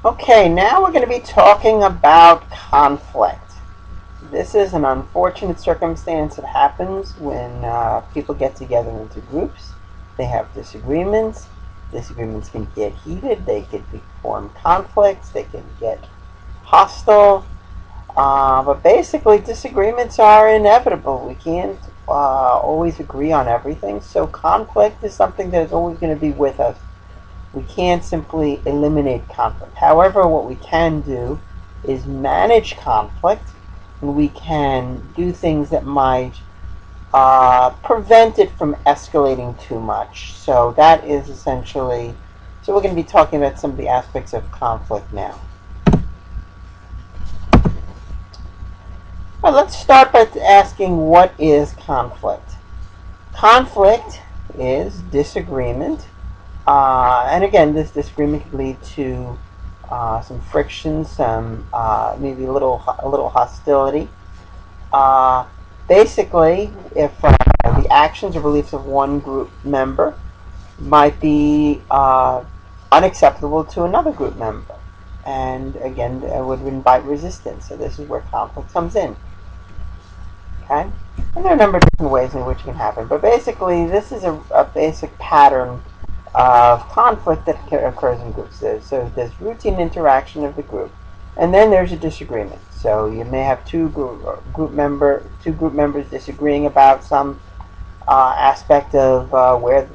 Okay, now we're going to be talking about conflict. This is an unfortunate circumstance that happens when people get together into groups. They have disagreements. Disagreements can get heated. They can form conflicts. They can get hostile. But basically, disagreements are inevitable. We can't always agree on everything. So conflict is something that is always going to be with us. We can't simply eliminate conflict. However, what we can do is manage conflict, and we can do things that might prevent it from escalating too much. So that is essentially, so we're going to be talking about some of the aspects of conflict now. Well, let's start by asking, what is conflict? Conflict is disagreement. And again, this disagreement could lead to some friction, some maybe a little hostility. Basically, if the actions or beliefs of one group member might be unacceptable to another group member, and again, it would invite resistance. So this is where conflict comes in. Okay, and there are a number of different ways in which it can happen, but basically, this is a basic pattern of conflict that occurs in groups. So there's routine interaction of the group, and then there's a disagreement. So you may have two group members disagreeing about some aspect of what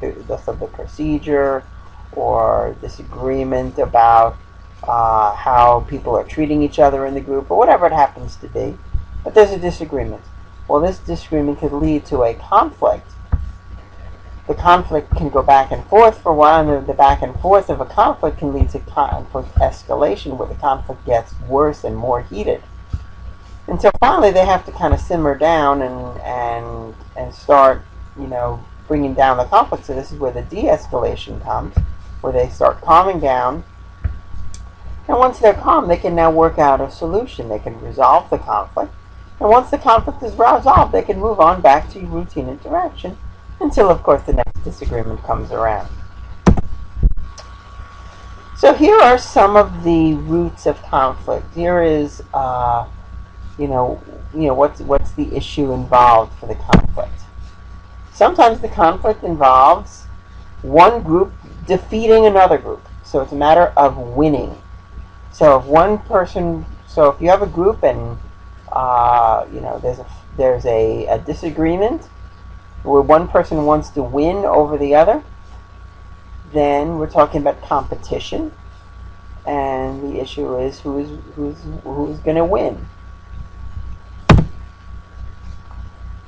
the procedure, or disagreement about how people are treating each other in the group, or whatever it happens to be. But there's a disagreement. Well, this disagreement could lead to a conflict. The conflict can go back and forth for a while, and the back and forth of a conflict can lead to conflict escalation, where the conflict gets worse and more heated. Until finally they have to kind of simmer down and start, bringing down the conflict. So this is where the de-escalation comes, where they start calming down. And once they're calm, they can now work out a solution. They can resolve the conflict. And once the conflict is resolved, they can move on back to routine interaction, until, of course, the next disagreement comes around. So here are some of the roots of conflict. Here is, what's the issue involved for the conflict. Sometimes the conflict involves one group defeating another group. So it's a matter of winning. So if you have a group and there's a disagreement where one person wants to win over the other, then we're talking about competition, and the issue is who's going to win.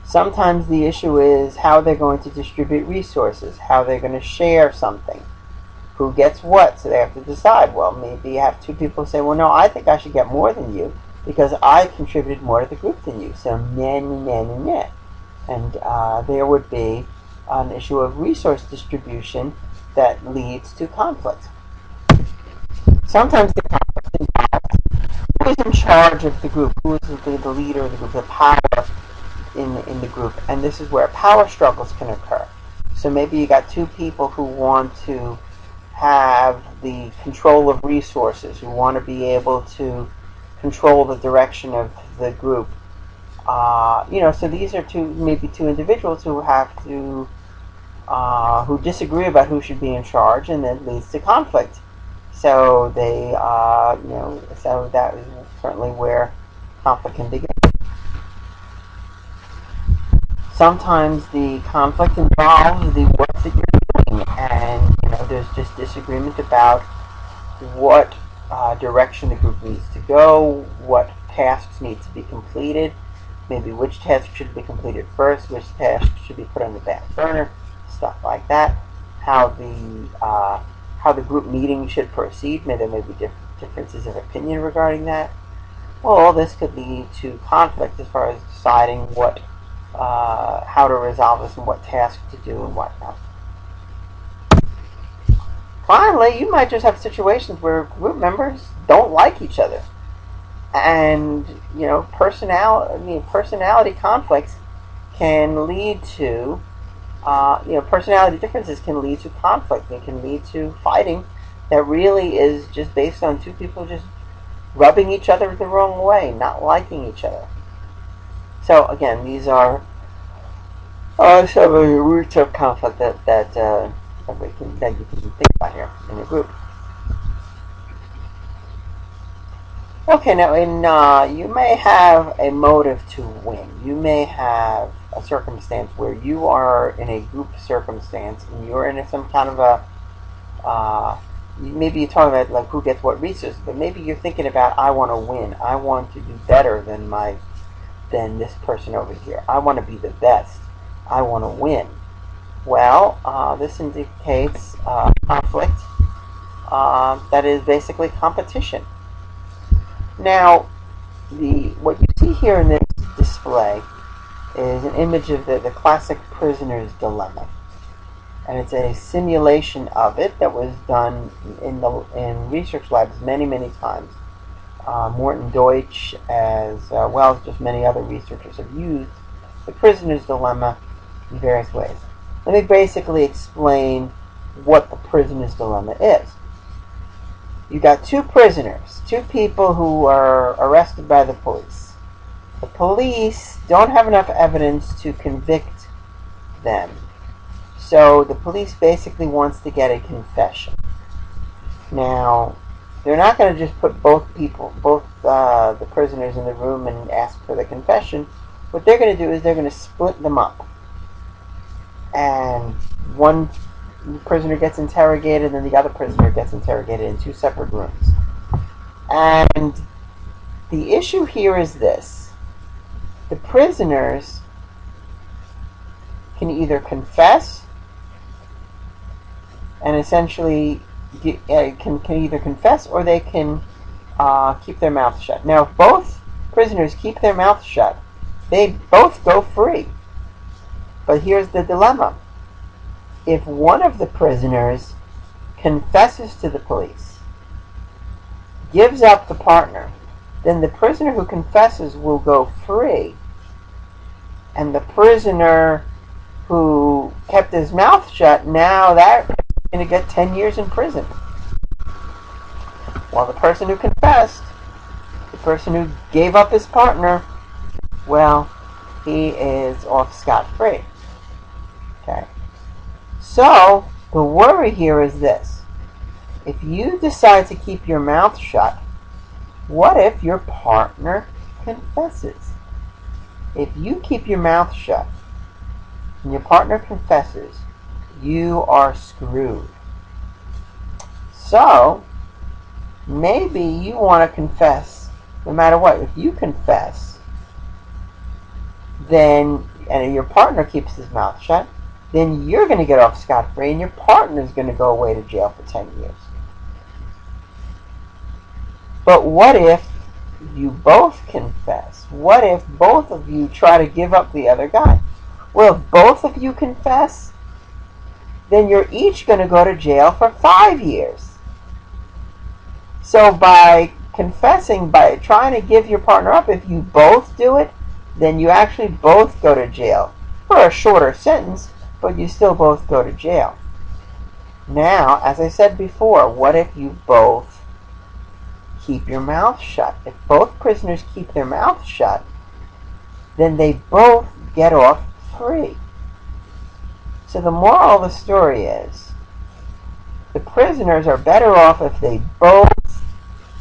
Sometimes the issue is how they're going to distribute resources, how they're going to share something, who gets what. So they have to decide. Well, maybe you have two people say, well, no, I think I should get more than you because I contributed more to the group than you. So meh. And there would be an issue of resource distribution that leads to conflict. Sometimes the conflict involves who is in charge of the group, who is the leader of the group, the power in the group, and this is where power struggles can occur. So maybe you got two people who want to have the control of resources, who want to be able to control the direction of the group. So these are maybe two individuals who have to, who disagree about who should be in charge, and that leads to conflict. So they, so that is certainly where conflict can begin. Sometimes the conflict involves the work that you're doing, and there's just disagreement about what direction the group needs to go, what tasks need to be completed. Maybe which task should be completed first, which task should be put on the back burner, stuff like that. How the group meeting should proceed. Maybe there may be differences of opinion regarding that. Well, all this could lead to conflict as far as deciding how to resolve this and what task to do and whatnot. Finally, you might just have situations where group members don't like each other. And personality conflicts can lead to personality differences can lead to conflict. They can lead to fighting that really is just based on two people just rubbing each other the wrong way, not liking each other. So again, these are some of the roots of conflict that you can think about here in a group. Okay, now you may have a motive to win. You may have a circumstance where you are in a group circumstance and you're in some kind of a maybe you're talking about like who gets what resources, but maybe you're thinking about I want to win. I want to do better than this person over here. I want to be the best. I want to win. Well, this indicates conflict that is basically competition. Now, what you see here in this display is an image of the classic prisoner's dilemma, and it's a simulation of it that was done in research labs many times. Morton Deutsch, as well as just many other researchers, have used the prisoner's dilemma in various ways. Let me basically explain what the prisoner's dilemma is. You've got two prisoners, two people who are arrested by the police. The police don't have enough evidence to convict them. So the police basically wants to get a confession. Now, they're not going to just put both the prisoners in the room and ask for the confession. What they're going to do is they're going to split them up. And one prisoner gets interrogated and the other prisoner gets interrogated in two separate rooms. And the issue here is this. The prisoners can either confess and essentially can either confess or they can keep their mouth shut. Now, if both prisoners keep their mouth shut, they both go free. But here's the dilemma. If one of the prisoners confesses to the police, gives up the partner, then the prisoner who confesses will go free, and the prisoner who kept his mouth shut, now that is going to get 10 years in prison. While the person who confessed, the person who gave up his partner, well, he is off scot-free. Okay. So, the worry here is this. If you decide to keep your mouth shut, what if your partner confesses? If you keep your mouth shut and your partner confesses, you are screwed. So, maybe you want to confess no matter what. If you confess, then, and your partner keeps his mouth shut, then you're going to get off scot-free and your partner is going to go away to jail for 10 years. But what if you both confess? What if both of you try to give up the other guy? Well, if both of you confess, then you're each going to go to jail for 5 years. So by confessing, by trying to give your partner up, if you both do it, then you actually both go to jail for a shorter sentence, but you still both go to jail. Now, as I said before, what if you both keep your mouth shut? If both prisoners keep their mouth shut, then they both get off free. So the moral of the story is, the prisoners are better off if they both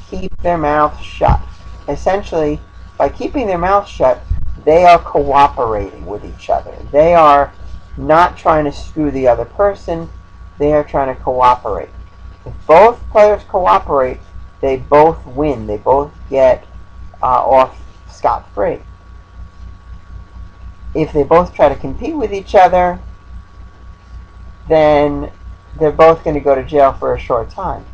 keep their mouth shut. Essentially, by keeping their mouth shut, they are cooperating with each other. They are not trying to screw the other person. They are trying to cooperate. If both players cooperate, they both win. They both get off scot-free. If they both try to compete with each other, then they're both going to go to jail for a short time.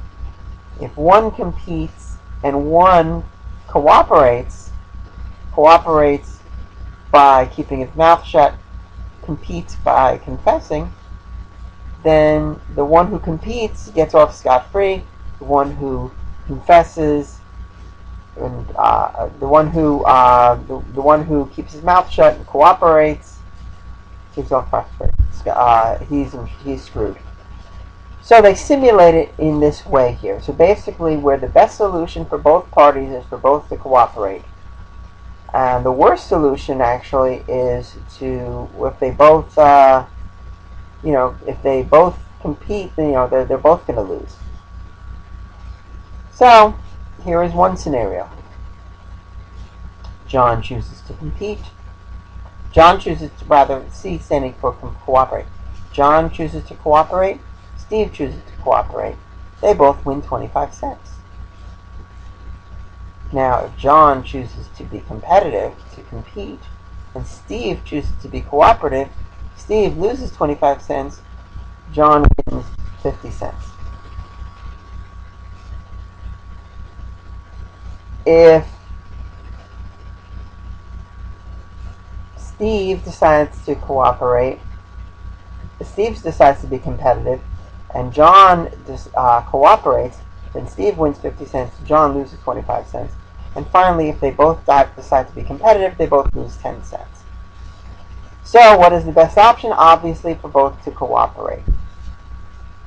If one competes and one cooperates by keeping his mouth shut, competes by confessing, then the one who competes gets off scot-free. The one who confesses, and the one who keeps his mouth shut and cooperates, takes off scot-free. He's screwed. So they simulate it in this way here. So basically, where the best solution for both parties is for both to cooperate. And the worst solution actually is to, if they both, if they both compete, they're both going to lose. So here is one scenario. John chooses to compete. John chooses to, rather, C standing for cooperate. John chooses to cooperate. Steve chooses to cooperate. They both win 25 cents. Now, if John chooses to be competitive, to compete, and Steve chooses to be cooperative, Steve loses 25 cents, John wins 50 cents. If Steve decides to cooperate, Steve decides to be competitive, and John cooperates, then Steve wins 50 cents, John loses 25 cents. And finally, if they both decide to be competitive, they both lose 10 cents. So what is the best option? Obviously for both to cooperate.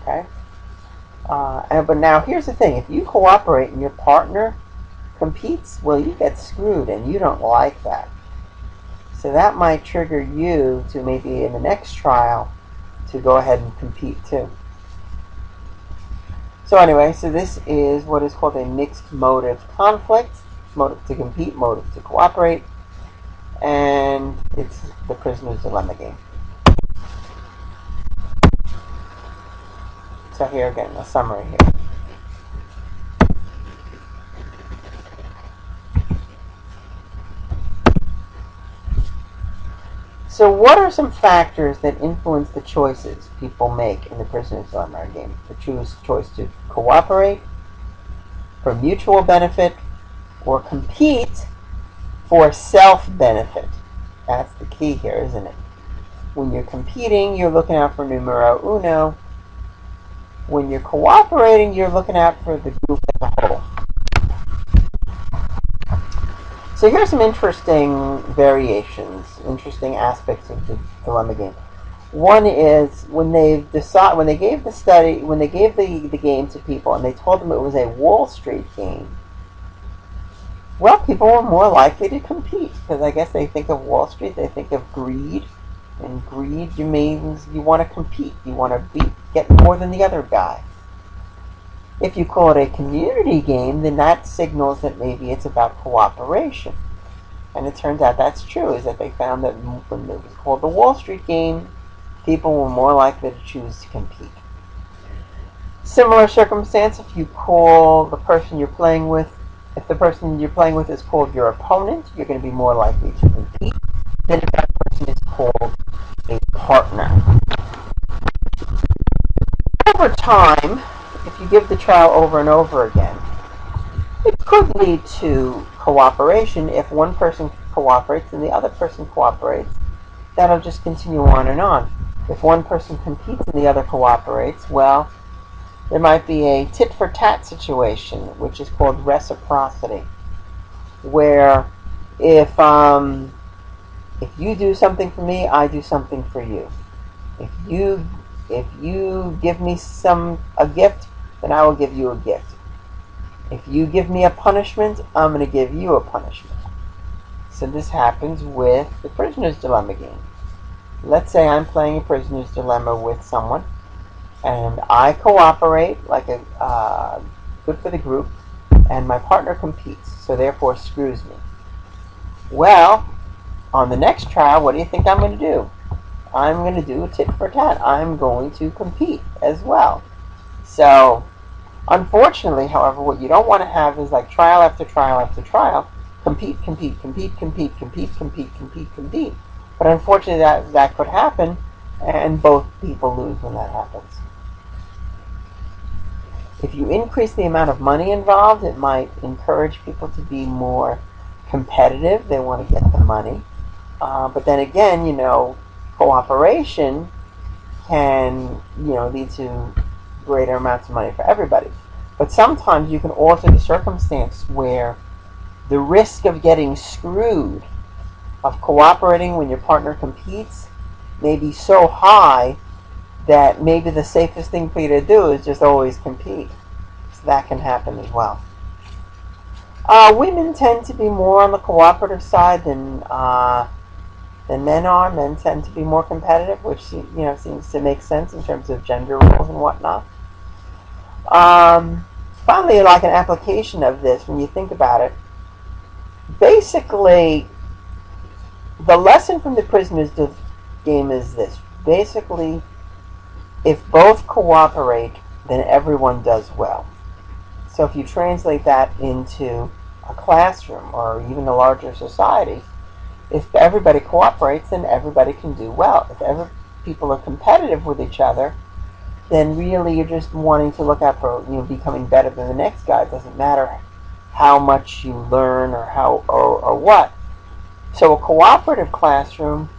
Okay? But now here's the thing. If you cooperate and your partner competes, well, you get screwed, and you don't like that. So that might trigger you to maybe in the next trial to go ahead and compete too. So anyway, so this is what is called a mixed motive conflict. Motive to compete, motive to cooperate, and it's the prisoner's dilemma game. So here again, a summary here. So what are some factors that influence the choices people make in the prisoner's dilemma game? The choice to cooperate, for mutual benefit, or compete for self-benefit. That's the key here, isn't it? When you're competing, you're looking out for numero uno. When you're cooperating, you're looking out for the group as a whole. So here's some interesting variations, interesting aspects of the dilemma game. One is when they gave the game to people and they told them it was a Wall Street game. Well, people were more likely to compete because I guess they think of Wall Street, they think of greed, and greed means you want to compete, you want to get more than the other guy. If you call it a community game, then that signals that maybe it's about cooperation. And it turns out that's true, is that they found that when it was called the Wall Street game, people were more likely to choose to compete. Similar circumstance, if you call the person you're playing with, if the person you're playing with is called your opponent, you're going to be more likely to compete than if that person is called a partner. Over time, if you give the trial over and over again, it could lead to cooperation. If one person cooperates and the other person cooperates, that'll just continue on and on. If one person competes and the other cooperates, well, there might be a tit-for-tat situation, which is called reciprocity, where if you do something for me, I do something for you. If you give me a gift, then I will give you a gift. If you give me a punishment, I'm going to give you a punishment. So this happens with the prisoner's dilemma game. Let's say I'm playing a prisoner's dilemma with someone, and I cooperate like good for the group, and my partner competes, so therefore screws me. Well, on the next trial, what do you think I'm going to do? I'm going to do a tit for tat. I'm going to compete as well. So, unfortunately, however, what you don't want to have is like trial after trial after trial, compete. But unfortunately, that could happen, and both people lose when that happens. If you increase the amount of money involved, it might encourage people to be more competitive. They want to get the money. But then again, cooperation can, lead to greater amounts of money for everybody. But sometimes you can alter the circumstance where the risk of getting screwed, of cooperating when your partner competes, may be so high that maybe the safest thing for you to do is just always compete. So that can happen as well. Women tend to be more on the cooperative side than men are. Men tend to be more competitive, which seems to make sense in terms of gender roles and whatnot. Finally, like an application of this, when you think about it, basically, the lesson from the prisoner's game is this. Basically, if both cooperate, then everyone does well. So if you translate that into a classroom or even a larger society, if everybody cooperates, then everybody can do well. If people are competitive with each other, then really you're just wanting to look out for becoming better than the next guy. It doesn't matter how much you learn or what. So a cooperative classroom,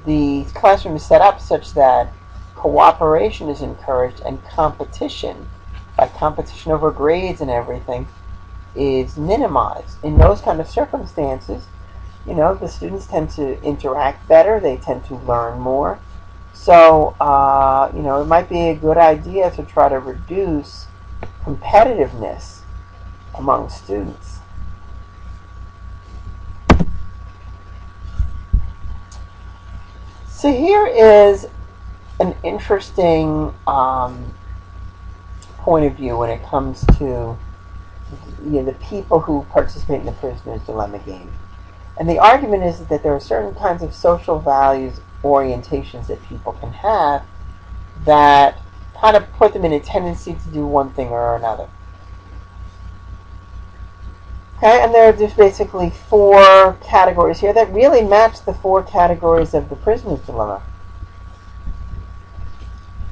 the classroom is set up such that cooperation is encouraged and competition, like competition over grades and everything, is minimized. In those kind of circumstances, the students tend to interact better, they tend to learn more. So, it might be a good idea to try to reduce competitiveness among students. So here is an interesting point of view when it comes to the people who participate in the prisoner's dilemma game. And the argument is that there are certain kinds of social values, orientations that people can have that kind of put them in a tendency to do one thing or another. Okay, and there are just basically 4 categories here that really match the 4 categories of the prisoner's dilemma.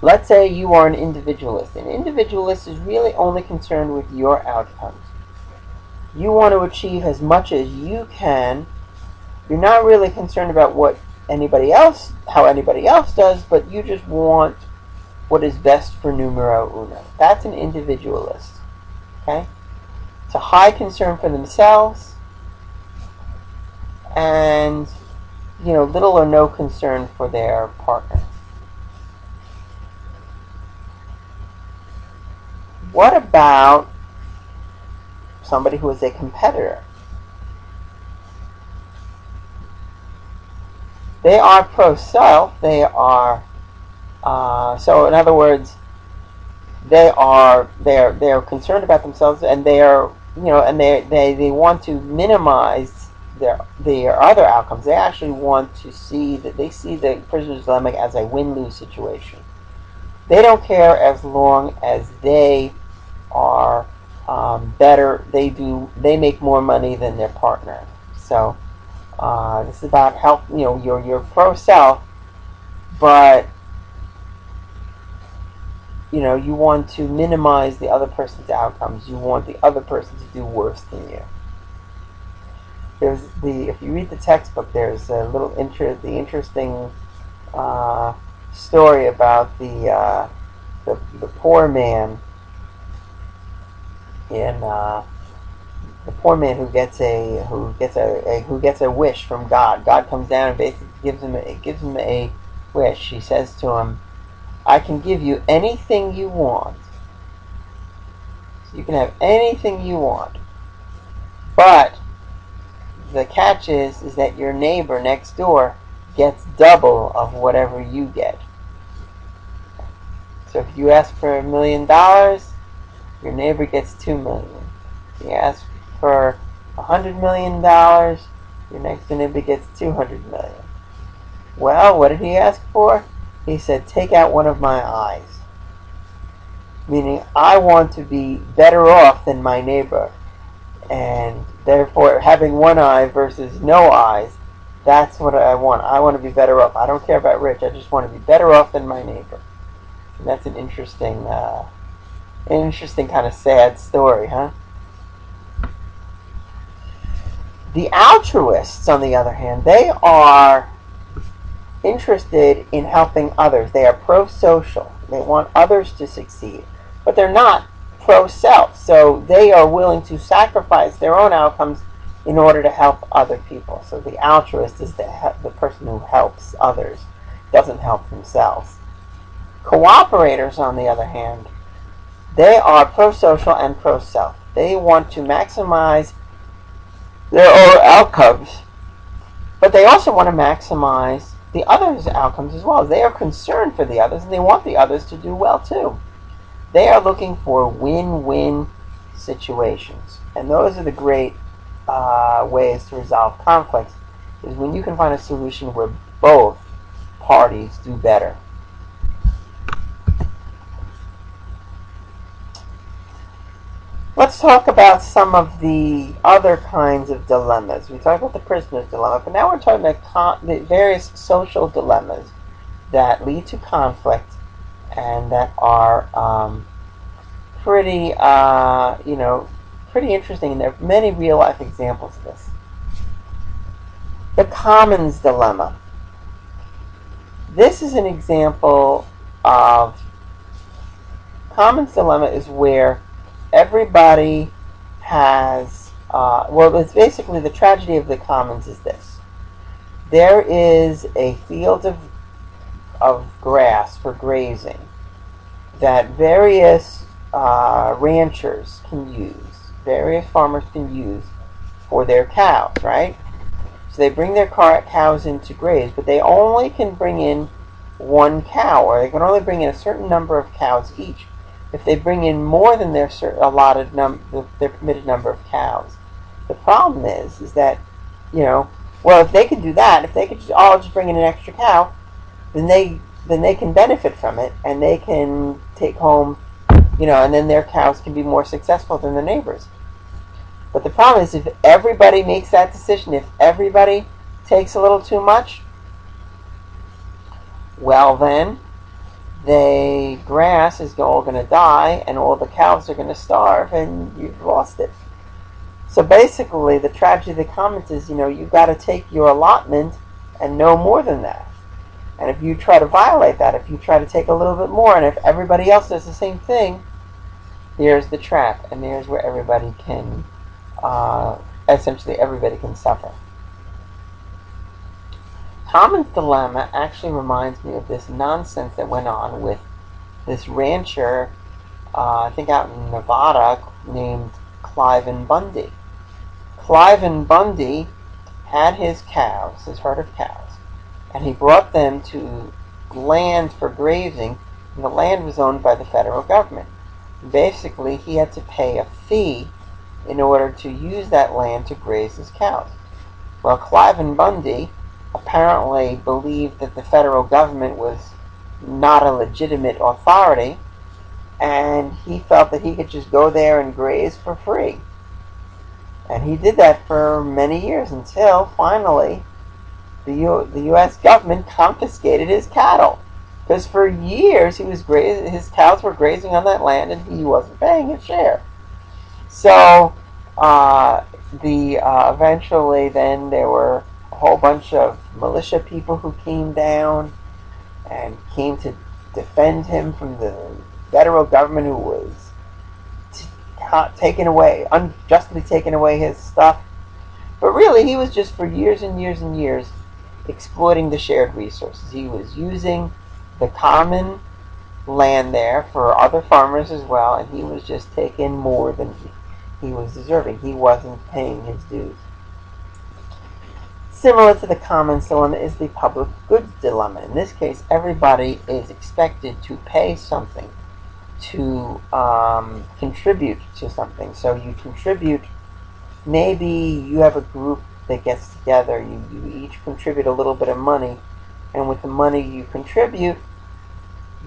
Let's say you are an individualist. An individualist is really only concerned with your outcomes. You want to achieve as much as you can. You're not really concerned about how anybody else does, but you just want what is best for numero uno. That's an individualist. Okay? It's a high concern for themselves and little or no concern for their partner. What about somebody who is a competitor? They are pro-self. They are so. In other words, they're concerned about themselves, and they want to minimize their other outcomes. They actually want to see the prisoner's dilemma as a win-lose situation. They don't care as long as they are better. They make more money than their partner. So. This is about help. You're pro-self, but you want to minimize the other person's outcomes. You want the other person to do worse than you. If you read the textbook, there's a little interesting story about the poor man in. The poor man who gets a wish from God. God comes down and basically gives him a wish. He says to him, "I can give you anything you want. So you can have anything you want. But the catch is that your neighbor next door gets double of whatever you get. So if you ask for $1 million, your neighbor gets $2 million. If you ask for $100 million, your next door neighbor gets $200 million. Well, what did he ask for? He said, take out one of my eyes. Meaning, I want to be better off than my neighbor. And therefore, having one eye versus no eyes, that's what I want. I want to be better off. I don't care about rich. I just want to be better off than my neighbor. And that's an interesting kind of sad story, huh? The altruists, on the other hand, they are interested in helping others. They are pro-social. They want others to succeed. But they're not pro-self. So they are willing to sacrifice their own outcomes in order to help other people. So the altruist is the person who helps others, doesn't help themselves. Cooperators, on the other hand, they are pro-social and pro-self. They want to maximize their own outcomes, but they also want to maximize the others' outcomes as well. They are concerned for the others, and they want the others to do well too. They are looking for win-win situations, and those are the great ways to resolve conflicts, is when you can find a solution where both parties do better. Let's talk about some of the other kinds of dilemmas. We talked about the prisoner's dilemma, but now we're talking about the various social dilemmas that lead to conflict and that are pretty, pretty interesting. And there are many real-life examples of this. The commons dilemma. This is an example of commons dilemma is where everybody has, it's basically the tragedy of the commons is this. There is a field of grass for grazing that various ranchers can use, various farmers can use for their cows, right? So they bring their cows in to graze, but they only can bring in one cow, or they can only bring in a certain number of cows each. If they bring in more than their their permitted number of cows, the problem is that, if they could do that, if they could just bring in an extra cow, then they can benefit from it, and they can take home, and then their cows can be more successful than their neighbors. But the problem is, if everybody makes that decision, if everybody takes a little too much, well then, the grass is all going to die, and all the cows are going to starve, and you've lost it. So basically, the tragedy of the commons is, you've got to take your allotment and no more than that. And if you try to violate that, if you try to take a little bit more, and if everybody else does the same thing, there's the trap, and there's where everybody can, essentially everybody can suffer. Commons dilemma actually reminds me of this nonsense that went on with this rancher, I think out in Nevada, named Cliven Bundy. Cliven Bundy had his cows, his herd of cows, and he brought them to land for grazing, and the land was owned by the federal government. Basically, he had to pay a fee in order to use that land to graze his cows. Well, Cliven Bundy apparently believed that the federal government was not a legitimate authority, and he felt that he could just go there and graze for free. And he did that for many years until finally the U.S. government confiscated his cattle. Because for years his cows were grazing on that land and he wasn't paying his share. So eventually then there were a whole bunch of militia people who came down and came to defend him from the federal government, who was unjustly taking away his stuff. But really, he was just for years and years and years exploiting the shared resources. He was using the common land there for other farmers as well, and he was just taking more than he was deserving. He wasn't paying his dues. Similar to the commons dilemma is the public goods dilemma. In this case, everybody is expected to pay something, to contribute to something. So you contribute, maybe you have a group that gets together, you each contribute a little bit of money, and with the money you contribute,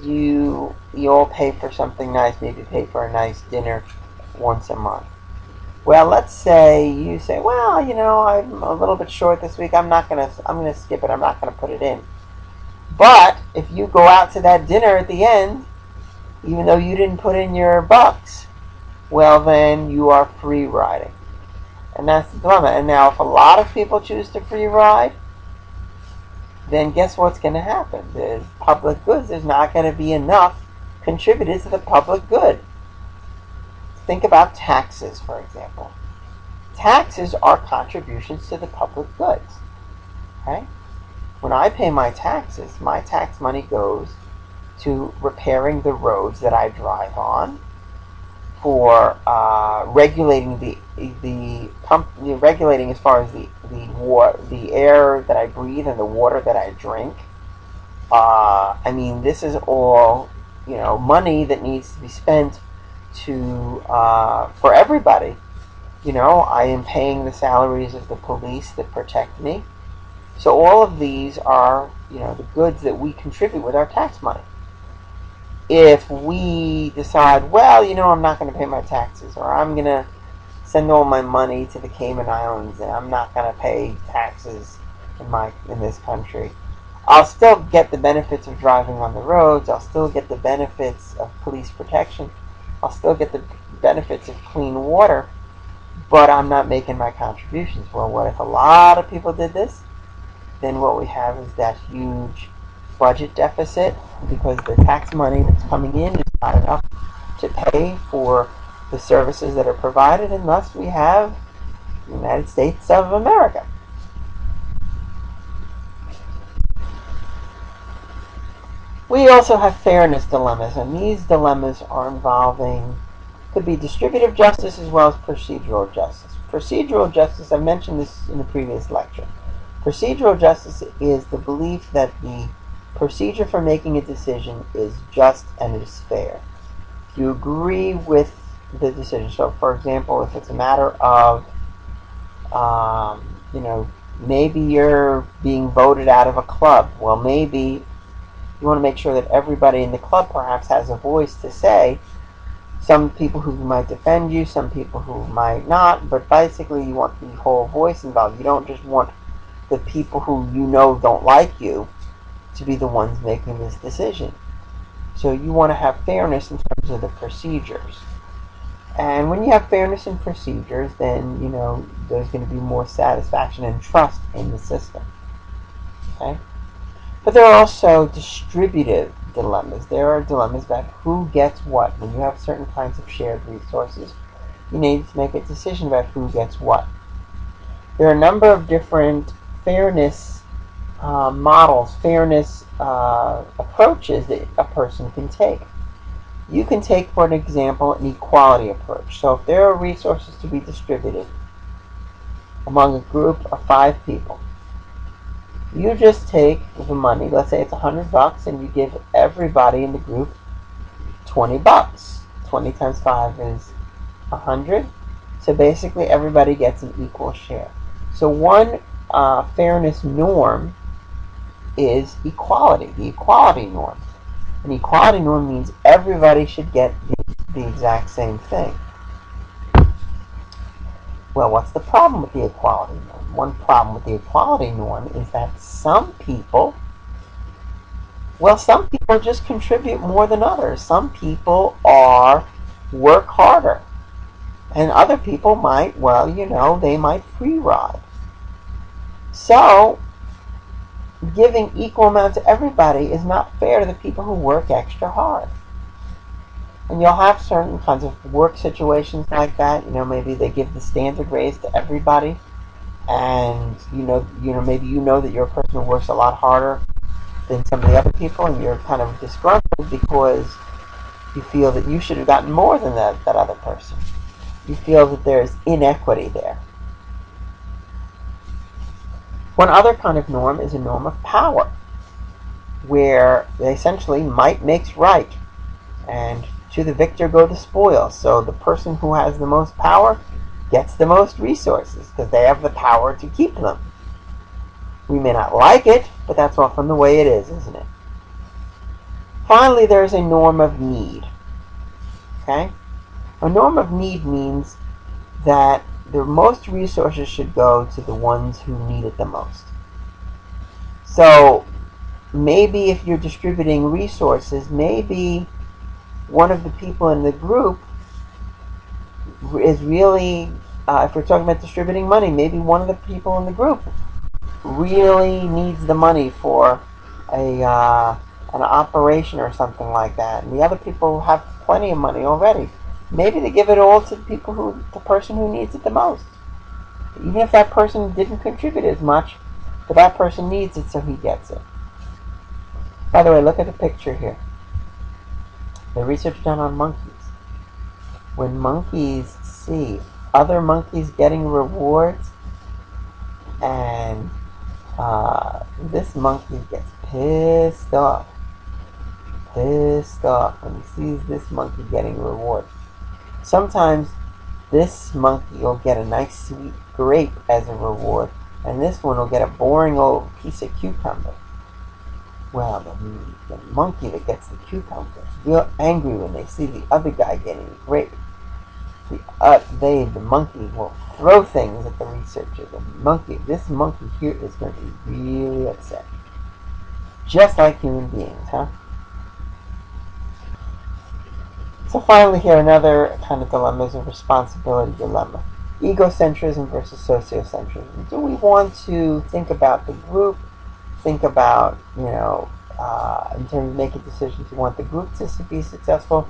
you all pay for something nice, maybe pay for a nice dinner once a month. Well, let's say you say, well, I'm a little bit short this week, I'm gonna skip it, I'm not gonna put it in. But if you go out to that dinner at the end, even though you didn't put in your bucks, well then you are free riding. And that's the dilemma. And now if a lot of people choose to free ride, then guess what's going to happen? The public goods, there's not going to be enough contributed to the public good. Think about taxes, for example. Taxes are contributions to the public goods. Okay? When I pay my taxes, my tax money goes to repairing the roads that I drive on, for regulating regulating as far as the air that I breathe and the water that I drink. I mean, this is all, money that needs to be spent to for everybody. I am paying the salaries of the police that protect me. So all of these are, the goods that we contribute with our tax money. If we decide, well, I'm not going to pay my taxes, or I'm going to send all my money to the Cayman Islands, and I'm not going to pay taxes in this country, I'll still get the benefits of driving on the roads. I'll still get the benefits of police protection. I'll still get the benefits of clean water, but I'm not making my contributions. Well, what if a lot of people did this? Then what we have is that huge budget deficit, because the tax money that's coming in is not enough to pay for the services that are provided, and thus we have the United States of America. We also have fairness dilemmas, and these dilemmas are involving, could be distributive justice as well as procedural justice. Procedural justice, I mentioned this in the previous lecture. Procedural justice is the belief that the procedure for making a decision is just and is fair. If you agree with the decision, so for example, if it's a matter of, maybe you're being voted out of a club, well, maybe you want to make sure that everybody in the club perhaps has a voice to say. Some people who might defend you, some people who might not, but basically you want the whole voice involved. You don't just want the people who don't like you to be the ones making this decision. So you want to have fairness in terms of the procedures. And when you have fairness in procedures, then, there's going to be more satisfaction and trust in the system. Okay? But there are also distributive dilemmas. There are dilemmas about who gets what. When you have certain kinds of shared resources, you need to make a decision about who gets what. There are a number of different fairness models, fairness approaches that a person can take. You can take, for an example, an equality approach. So if there are resources to be distributed among a group of 5 people, you just take the money, let's say it's $100, and you give everybody in the group $20. 20 times 5 is 100. So basically everybody gets an equal share. So one fairness norm is equality, the equality norm. An equality norm means everybody should get the exact same thing. Well, what's the problem with the equality norm? One problem with the equality norm is that some people just contribute more than others. Some people work harder. And other people might, they might free ride. So, giving equal amounts to everybody is not fair to the people who work extra hard. And you'll have certain kinds of work situations like that. Maybe they give the standard raise to everybody, and maybe that you're a person who works a lot harder than some of the other people, and you're kind of disgruntled because you feel that you should have gotten more than that other person. You feel that there's inequity there. One other kind of norm is a norm of power, where essentially might makes right, and to the victor go the spoils. So the person who has the most power gets the most resources, because they have the power to keep them. We may not like it, but that's often the way it is, isn't it? Finally, there's a norm of need. Okay? A norm of need means that the most resources should go to the ones who need it the most. So maybe if you're distributing resources, maybe one of the people in the group is really, if we're talking about distributing money, maybe one of the people in the group really needs the money for an operation or something like that, and the other people have plenty of money already. Maybe they give it all to the person who needs it the most. Even if that person didn't contribute as much, but that person needs it, so he gets it. By the way, look at the picture here. The research done on monkeys. When monkeys see other monkeys getting rewards, and this monkey gets pissed off when he sees this monkey getting rewards. Sometimes this monkey will get a nice sweet grape as a reward, and this one will get a boring old piece of cucumber. Well, the monkey that gets the cucumber is real angry when they see the other guy getting the grape. The monkey will throw things at the researcher. This monkey here is going to be really upset. Just like human beings, huh? So finally here, another kind of dilemma is a responsibility dilemma. Egocentrism versus sociocentrism. Do we want to think about the group, think about, in terms of making decisions, you want the group to be successful,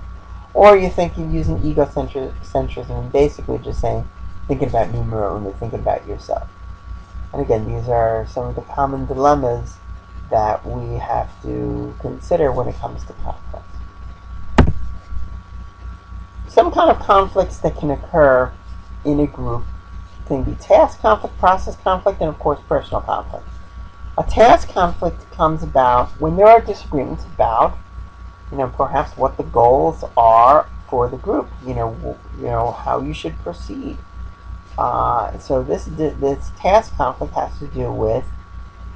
or you think you're using egocentrism and basically just saying, thinking about numero uno, thinking about yourself. And again, these are some of the common dilemmas that we have to consider when it comes to conflict. Some kind of conflicts that can occur in a group can be task conflict, process conflict, and of course personal conflict. A task conflict comes about when there are disagreements about, perhaps what the goals are for the group. How you should proceed. So this task conflict has to do with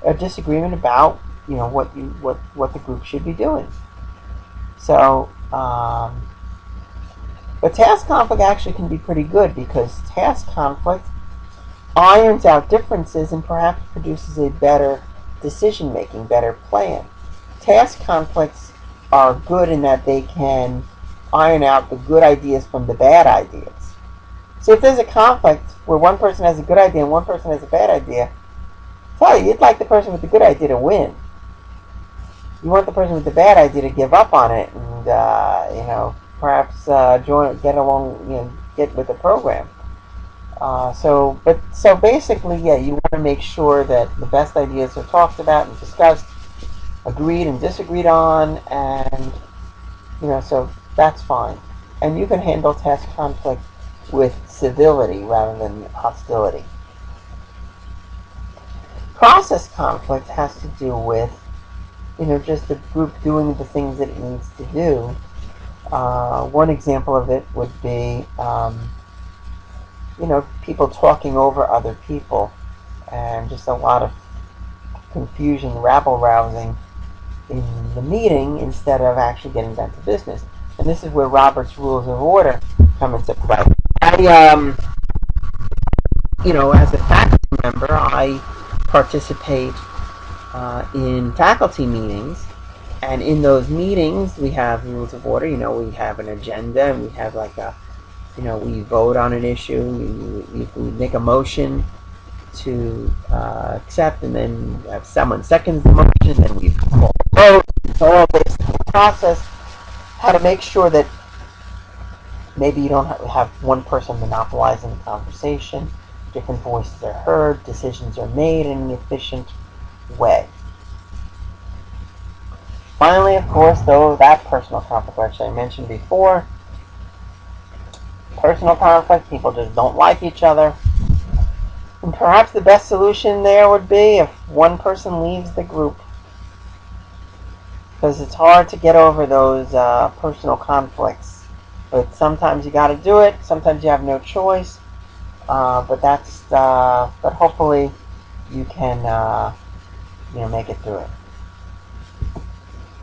a disagreement about, what the group should be doing. So, but task conflict actually can be pretty good, because task conflict irons out differences and perhaps produces a better decision-making, better plan. Task conflicts are good in that they can iron out the good ideas from the bad ideas. So if there's a conflict where one person has a good idea and one person has a bad idea, tell you, you'd like the person with the good idea to win. You want the person with the bad idea to give up on it and, perhaps get with the program. So basically, you want to make sure that the best ideas are talked about and discussed, agreed and disagreed on, and so that's fine. And you can handle task conflict with civility rather than hostility. Process conflict has to do with just the group doing the things that it needs to do. One example of it would be people talking over other people, and just a lot of confusion, rabble-rousing in the meeting instead of actually getting down to business. And this is where Robert's Rules of Order come into play. As a faculty member, I participate in faculty meetings, and in those meetings we have rules of order. We have an agenda, and we have we vote on an issue. We make a motion to accept, and then have someone seconds the motion, then we call a vote. It's all based on the process, how to make sure that maybe you don't have one person monopolizing the conversation, different voices are heard, decisions are made in an efficient way. Finally, of course, though, that personal conflict, which I mentioned before, personal conflict, people just don't like each other. And perhaps the best solution there would be if one person leaves the group, because it's hard to get over those personal conflicts. But sometimes you got to do it. Sometimes you have no choice. But hopefully you can make it through it.